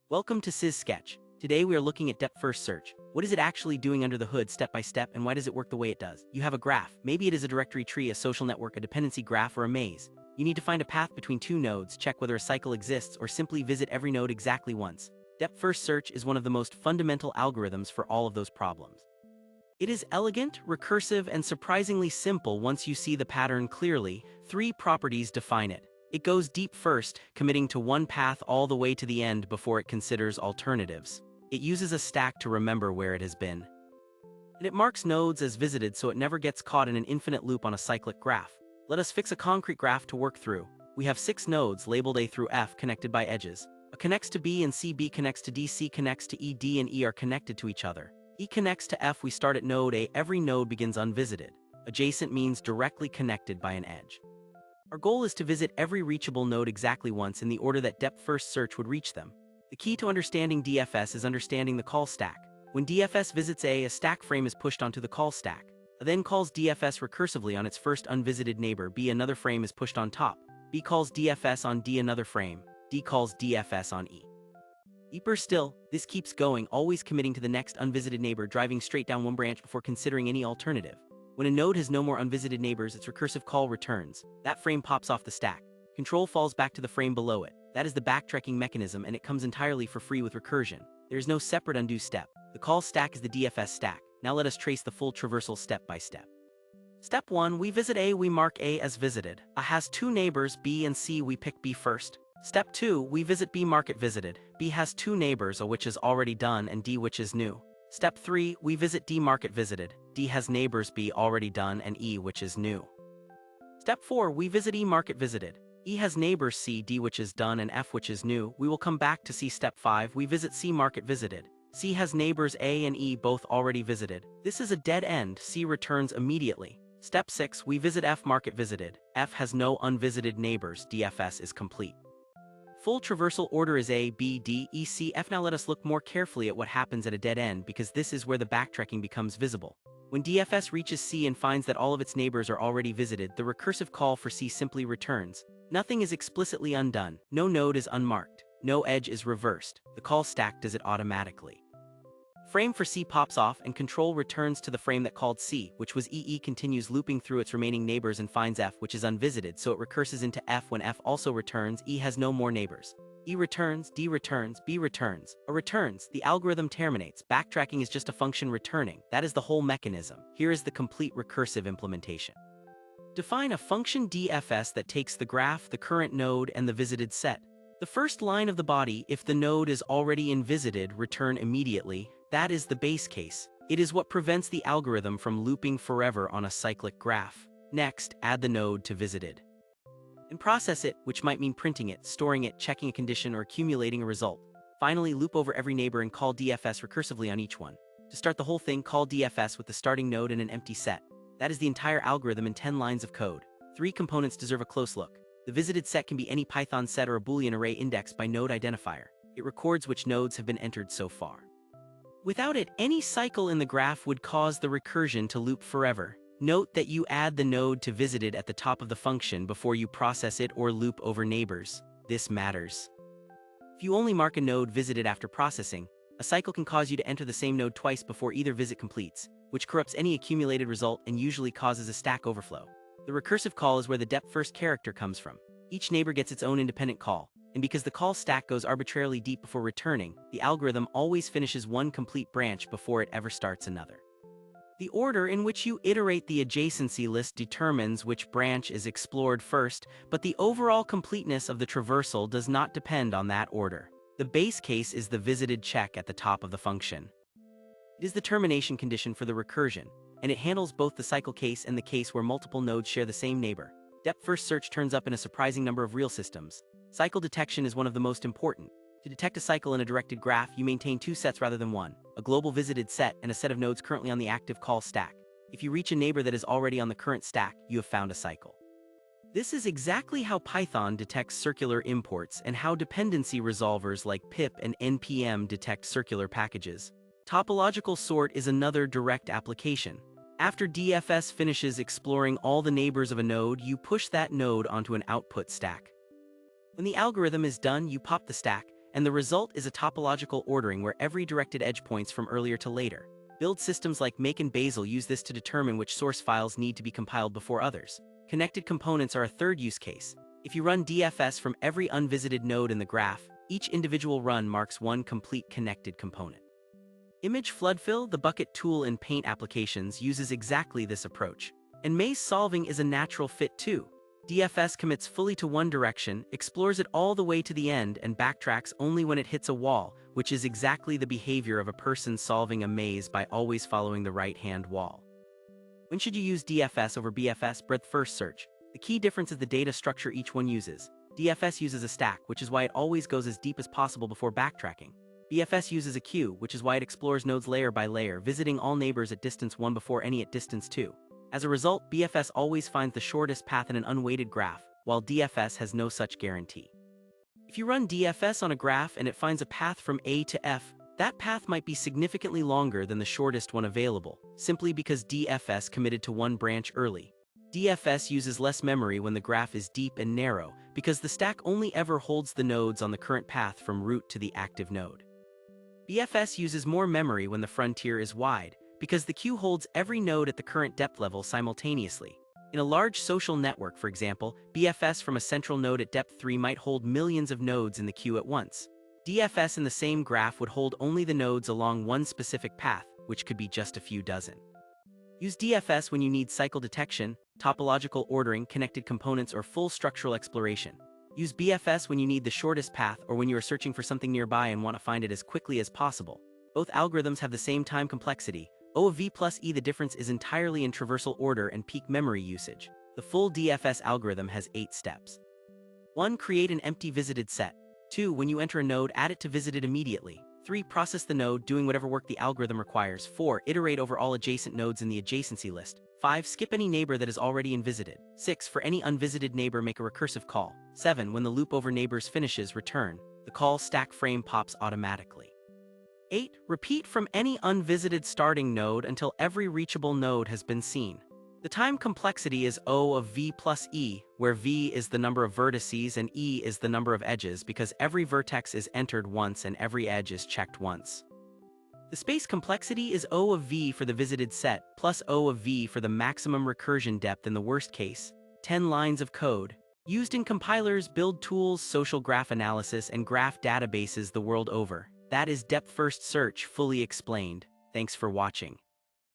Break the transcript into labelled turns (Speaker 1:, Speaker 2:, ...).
Speaker 1: Welcome to SysSketch. Today we are looking at depth-first search. What is it actually doing under the hood step by step, and why does it work the way it does? You have a graph. Maybe it is a directory tree, a social network, a dependency graph, or a maze. You need to find a path between two nodes, check whether a cycle exists, or simply visit every node exactly once. Depth-first search is one of the most fundamental algorithms for all of those problems. It is elegant, recursive, and surprisingly simple once you see the pattern clearly. Three properties define it. It goes deep first, committing to one path all the way to the end before it considers alternatives. It uses a stack to remember where it has been. And it marks nodes as visited so it never gets caught in an infinite loop on a cyclic graph. Let us fix a concrete graph to work through. We have 6 nodes labeled A through F connected by edges. A connects to B and C, B connects to D, C connects to E, D and E are connected to each other. E connects to F, we start at node A, every node begins unvisited. Adjacent means directly connected by an edge. Our goal is to visit every reachable node exactly once in the order that depth-first search would reach them. The key to understanding DFS is understanding the call stack. When DFS visits a stack frame is pushed onto the call stack. A then calls DFS recursively on its first unvisited neighbor. B, another frame is pushed on top. B calls DFS on D, another frame. D calls DFS on E. Deeper still, this keeps going, always committing to the next unvisited neighbor, driving straight down one branch before considering any alternative. When a node has no more unvisited neighbors, its recursive call returns. That frame pops off the stack. Control falls back to the frame below it. That is the backtracking mechanism, and it comes entirely for free with recursion. There is no separate undo step. The call stack is the DFS stack. Now let us trace the full traversal step by step. Step 1. We visit A. We mark A as visited. A has 2 neighbors, B and C. We pick B first. Step 2. We visit B, mark it visited. B has 2 neighbors, A which is already done and D which is new. Step 3. We visit D, mark it visited. D has neighbors, B already done and E which is new. Step 4. We visit E, mark it visited. E has neighbors C, D which is done and F which is new. We will come back to C. Step 5. We visit C, mark it visited. C has neighbors A and E both already visited. This is a dead end. C returns immediately. Step 6. We visit F, mark it visited. F has no unvisited neighbors. DFS is complete. Full traversal order is A, B, D, E, C, F. Now let us look more carefully at what happens at a dead end, because this is where the backtracking becomes visible. When DFS reaches C and finds that all of its neighbors are already visited, the recursive call for C simply returns. Nothing is explicitly undone. No node is unmarked. No edge is reversed. The call stack does it automatically. Frame for C pops off and control returns to the frame that called C, which was E. E continues looping through its remaining neighbors and finds F, which is unvisited, so it recurses into F. When F also returns, E has no more neighbors. E returns, D returns, B returns, A returns, the algorithm terminates. Backtracking is just a function returning. That is the whole mechanism. Here is the complete recursive implementation. Define a function DFS that takes the graph, the current node, and the visited set. The first line of the body, if the node is already invisited, return immediately. That is the base case. It is what prevents the algorithm from looping forever on a cyclic graph. Next, add the node to visited. And process it, which might mean printing it, storing it, checking a condition, or accumulating a result. Finally, loop over every neighbor and call DFS recursively on each one. To start the whole thing, call DFS with the starting node and an empty set. That is the entire algorithm in 10 lines of code. 3 components deserve a close look. The visited set can be any Python set or a Boolean array indexed by node identifier. It records which nodes have been entered so far. Without it, any cycle in the graph would cause the recursion to loop forever. Note that you add the node to visited at the top of the function before you process it or loop over neighbors. This matters. If you only mark a node visited after processing, a cycle can cause you to enter the same node twice before either visit completes, which corrupts any accumulated result and usually causes a stack overflow. The recursive call is where the depth-first character comes from. Each neighbor gets its own independent call, and because the call stack goes arbitrarily deep before returning, the algorithm always finishes one complete branch before it ever starts another. The order in which you iterate the adjacency list determines which branch is explored first, but the overall completeness of the traversal does not depend on that order. The base case is the visited check at the top of the function. It is the termination condition for the recursion, and it handles both the cycle case and the case where multiple nodes share the same neighbor. Depth-first search turns up in a surprising number of real systems. Cycle detection is one of the most important. To detect a cycle in a directed graph, you maintain 2 sets rather than 1, a global visited set and a set of nodes currently on the active call stack. If you reach a neighbor that is already on the current stack, you have found a cycle. This is exactly how Python detects circular imports and how dependency resolvers like pip and npm detect circular packages. Topological sort is another direct application. After DFS finishes exploring all the neighbors of a node, you push that node onto an output stack. When the algorithm is done, you pop the stack, and the result is a topological ordering where every directed edge points from earlier to later. Build systems like Make and Bazel use this to determine which source files need to be compiled before others. Connected components are a third use case. If you run DFS from every unvisited node in the graph, each individual run marks one complete connected component. Image floodfill, the bucket tool in Paint applications, uses exactly this approach. And maze solving is a natural fit too. DFS commits fully to one direction, explores it all the way to the end, and backtracks only when it hits a wall, which is exactly the behavior of a person solving a maze by always following the right-hand wall. When should you use DFS over BFS breadth-first search? The key difference is the data structure each one uses. DFS uses a stack, which is why it always goes as deep as possible before backtracking. BFS uses a queue, which is why it explores nodes layer by layer, visiting all neighbors at distance 1 before any at distance 2. As a result, BFS always finds the shortest path in an unweighted graph, while DFS has no such guarantee. If you run DFS on a graph and it finds a path from A to F, that path might be significantly longer than the shortest one available, simply because DFS committed to one branch early. DFS uses less memory when the graph is deep and narrow, because the stack only ever holds the nodes on the current path from root to the active node. BFS uses more memory when the frontier is wide, because the queue holds every node at the current depth level simultaneously. In a large social network, for example, BFS from a central node at depth 3 might hold millions of nodes in the queue at once. DFS in the same graph would hold only the nodes along one specific path, which could be just a few dozen. Use DFS when you need cycle detection, topological ordering, connected components, or full structural exploration. Use BFS when you need the shortest path or when you are searching for something nearby and want to find it as quickly as possible. Both algorithms have the same time complexity. O of V plus E, the difference is entirely in traversal order and peak memory usage. The full DFS algorithm has 8 steps. 1. Create an empty visited set. 2. When you enter a node, add it to visited immediately. 3. Process the node, doing whatever work the algorithm requires. 4. Iterate over all adjacent nodes in the adjacency list. 5. Skip any neighbor that is already invisited. 6. For any unvisited neighbor, make a recursive call. 7. When the loop over neighbors finishes, return. The call stack frame pops automatically. 8. Repeat from any unvisited starting node until every reachable node has been seen. The time complexity is O of V plus E, where V is the number of vertices and E is the number of edges, because every vertex is entered once and every edge is checked once. The space complexity is O of V for the visited set, plus O of V for the maximum recursion depth in the worst case. 10 lines of code. Used in compilers, build tools, social graph analysis, and graph databases the world over. That is depth-first search fully explained. Thanks for watching.